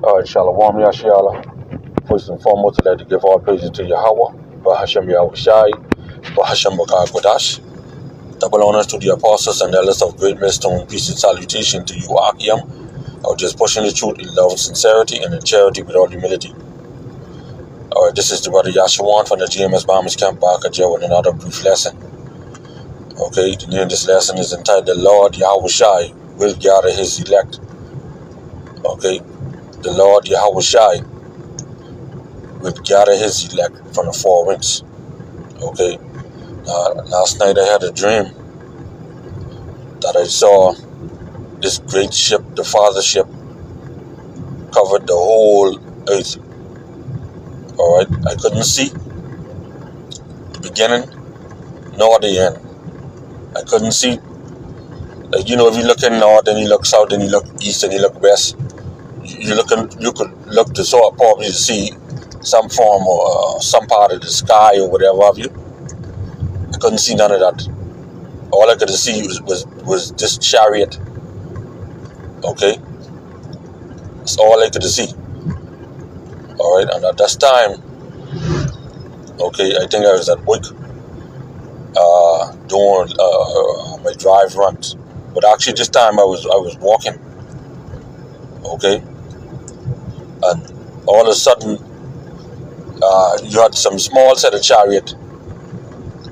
All right, Shalom, Yashiala. First and foremost, I'd like to give all praises to Yahweh, Bahashem Yahawashi, Bahashem Bakakwadash. Double honors to the apostles and elders of Great Millstone. Peace and salutation to you, Akim. I was just pushing the truth in love and sincerity and in charity with all humility. All right, this is the brother Yashawan from the GMS Bombers Camp back at with another brief lesson. Okay, the name of this lesson is entitled The Lord Yahawashi Will Gather His Elect. Okay, the Lord Yahawashi will gather His elect from the four winds. Okay, last night I had a dream that I saw this great ship, the Fathership, covered the whole earth. All right, I couldn't see the beginning nor the end. I couldn't see, like, if you look in north and you look south and you look east and you look west, you could look to sort of probably see some form or some part of the sky or whatever of you. I couldn't see none of that. All I could see was this chariot. Okay, that's all I could see. All right, and at that time, okay, I think I was at work doing my drive runs, but actually this time I was walking. Okay, and all of a sudden, you had some small set of chariot.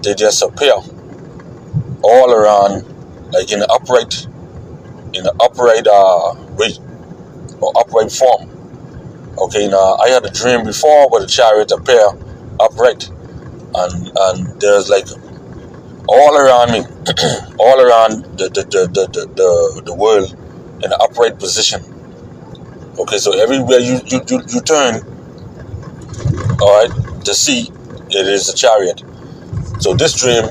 They just appear all around, like in an upright way or upright form. Okay, now I had a dream before where the chariot appear upright, and there's like all around me, all around the world in an upright position. Okay, so everywhere you turn, all right, to see, it is a chariot. So this dream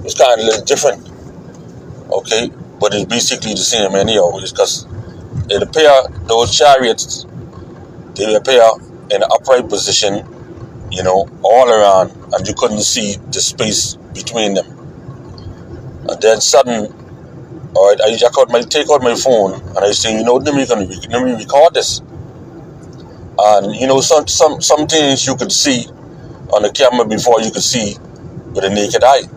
was kind of a little different, okay, but it's basically the same anyhow, because it appear those chariots, they appear in an upright position, all around, and you couldn't see the space between them. And then sudden, all right, I take out my phone and I say, let me record this. And some things you could see on the camera before you could see with a naked eye.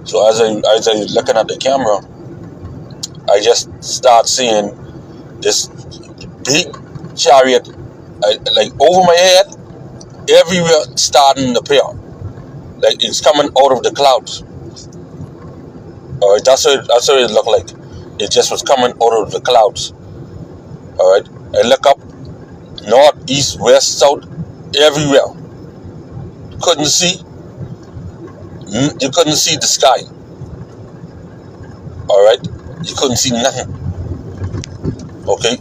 So as I looking at the camera, I just start seeing this big chariot, like over my head, everywhere starting to appear, like it's coming out of the clouds. All right, that's what it looked like. It just was coming out of the clouds. All right, I look up, north, east, west, south, everywhere. Couldn't see. You couldn't see the sky. All right, you couldn't see nothing. Okay,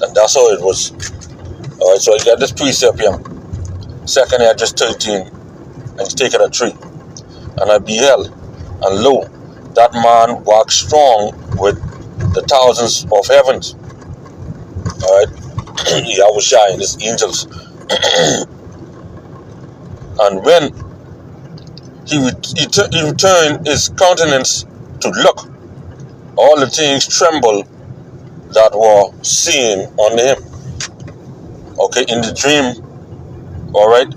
and that's how it was. All right, so I got this precept here. Second Address 13, and take it at 3. And I beheld, and lo, that man walked strong with the thousands of heavens. All right, Yahawashi and his angels. And when he returned his countenance to look, all the things trembled that were seen on him. Okay, in the dream, all right,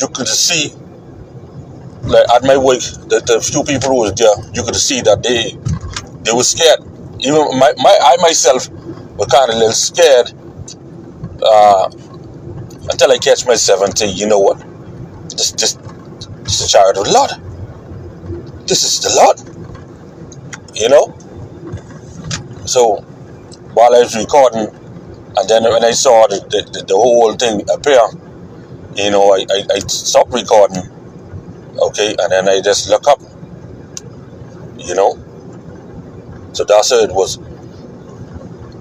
you could see, like at my work, the few people who was there, you could see that they were scared. Even I myself was kind of a little scared until I catch myself and think, you know what, this is the chariot of the Lord. This is the Lord. So while I was recording, and then when I saw the whole thing appear, I stopped recording. Okay, and then I just look up. So that's how it was.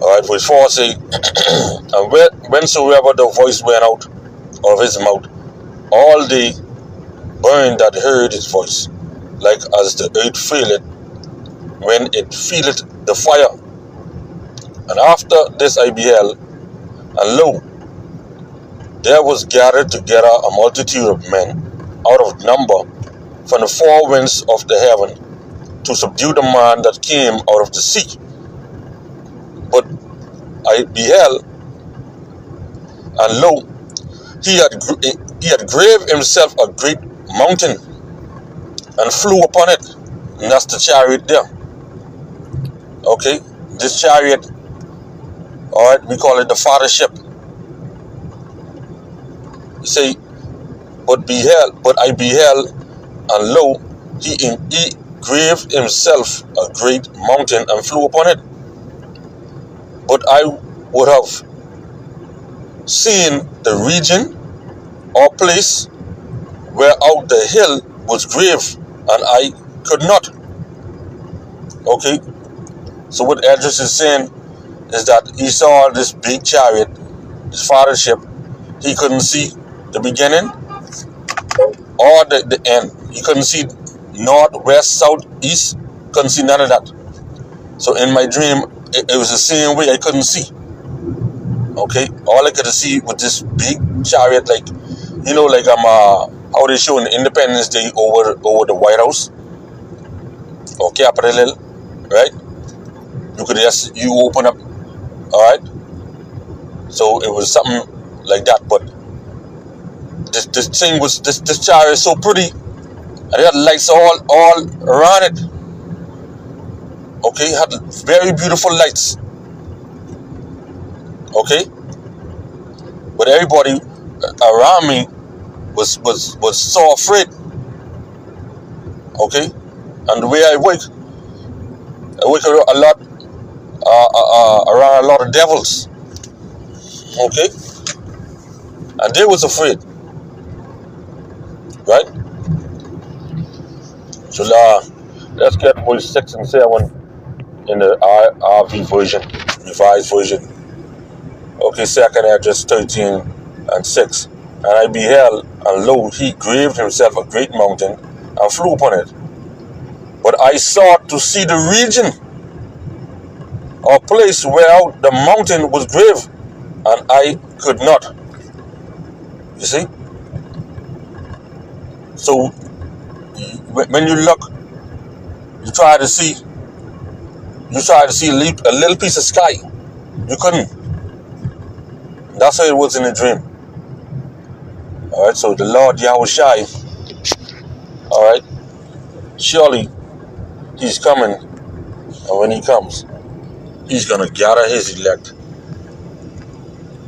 All right, verse 4 say, and whensoever the voice went out of his mouth, all they burned that heard his voice, like as the earth feeleth when it feeleth the fire. And after this I beheld, and lo, there was gathered together a multitude of men out of number from the four winds of the heaven to subdue the man that came out of the sea. But I beheld, and lo, he had graved himself a great mountain, and flew upon it. And that's the chariot there. Okay, this chariot, all right, we call it the Fathership. You say, but I beheld, and lo, he graved himself a great mountain and flew upon it. But I would have seen the region or place whereout the hill was graved, and I could not. Okay, so what Edris is saying is that he saw this big chariot, this Fathership. He couldn't see the beginning or the end. He couldn't see north, west, south, east. Couldn't see none of that. So in my dream, it was the same way. I couldn't see. Okay, all I could see was this big chariot, like, like how they show in Independence Day over the White House or Capitol Hill, right? You open up, all right. So it was something like that, but this thing was this chariot is so pretty, and it had lights all around it. Okay, it had very beautiful lights. Okay, but everybody around me was so afraid. Okay, and the way I wake a lot around a lot of devils. Okay, and they was afraid, right? So let's get verse 6 and 7 in the RV version, revised version. Okay, second address 13 and 6. And I beheld, and lo, he graved himself a great mountain, and flew upon it. But I sought to see the region or place whereout the mountain was graved, and I could not. You see? So when you look, you try to see a little piece of sky. You couldn't. That's how it was in a dream. All right, so the Lord Yahawashi, all right, surely he's coming, and when he comes, he's going to gather his elect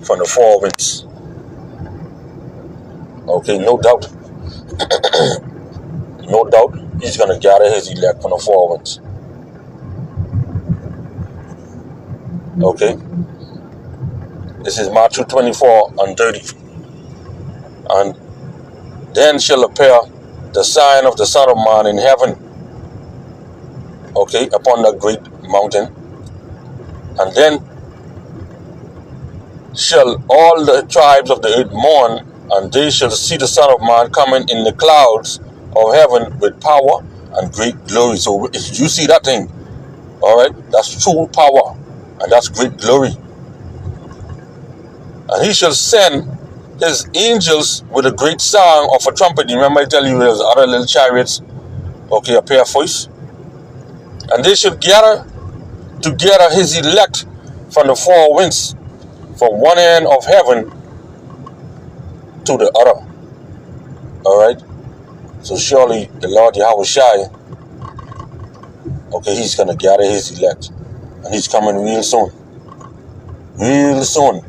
from the four winds. Okay, no doubt. No doubt, he's going to gather his elect from the four winds. Okay, this is Matthew 24 and 30. And then shall appear the sign of the Son of Man in heaven, okay, upon that great mountain. And then shall all the tribes of the earth mourn, and they shall see the Son of Man coming in the clouds of heaven with power and great glory. So if you see that thing, all right, that's true power, and that's great glory. And he shall send his angels with a great sound of a trumpet. Remember I tell you there's other little chariots, okay, appear first. And they shall gather together his elect from the four winds, from one end of heaven to the other. Alright? So surely the Lord Yahawashi, okay, he's going to gather his elect. And he's coming real soon. Real soon.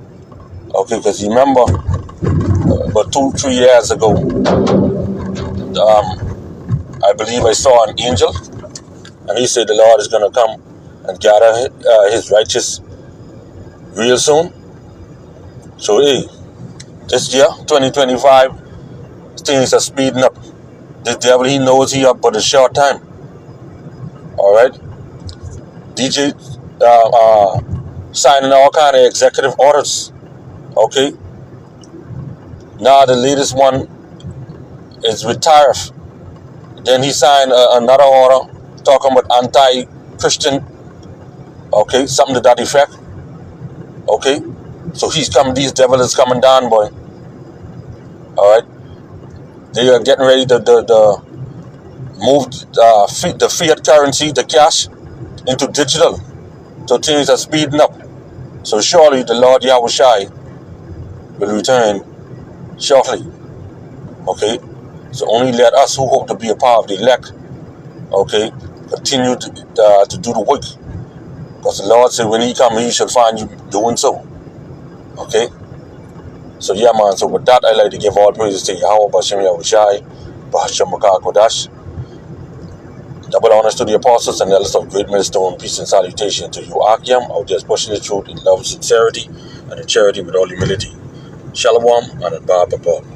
Okay, because remember, about 2-3 years ago, I believe I saw an angel, and he said the Lord is going to come and gather his righteous real soon. So hey, this year 2025, things are speeding up. The devil, he knows he up but a short time. All right, DJ signing all kind of executive orders. Okay, now the latest one is with tariff. Then he signed another order talking about anti-Christian, okay, something to that effect. Okay, so he's coming, these devils is coming down, boy. All right, they are getting ready to move the fiat currency, the cash, into digital. So things are speeding up. So surely the Lord Yahawashi will return shortly. Okay? So only let us who hope to be a part of the elect, okay, continue to do the work. Because the Lord said when he comes, he shall find you doing so. Okay? So yeah, man. So with that, I like to give all praises to Yahweh, Bashem Yahawashi, Bahashem Makah Kodash. Double honors to the apostles and elders of great millstone. Peace and salutation to you, Akim, out there pushing the truth in love, sincerity, and in charity with all humility. Shalom and Abba.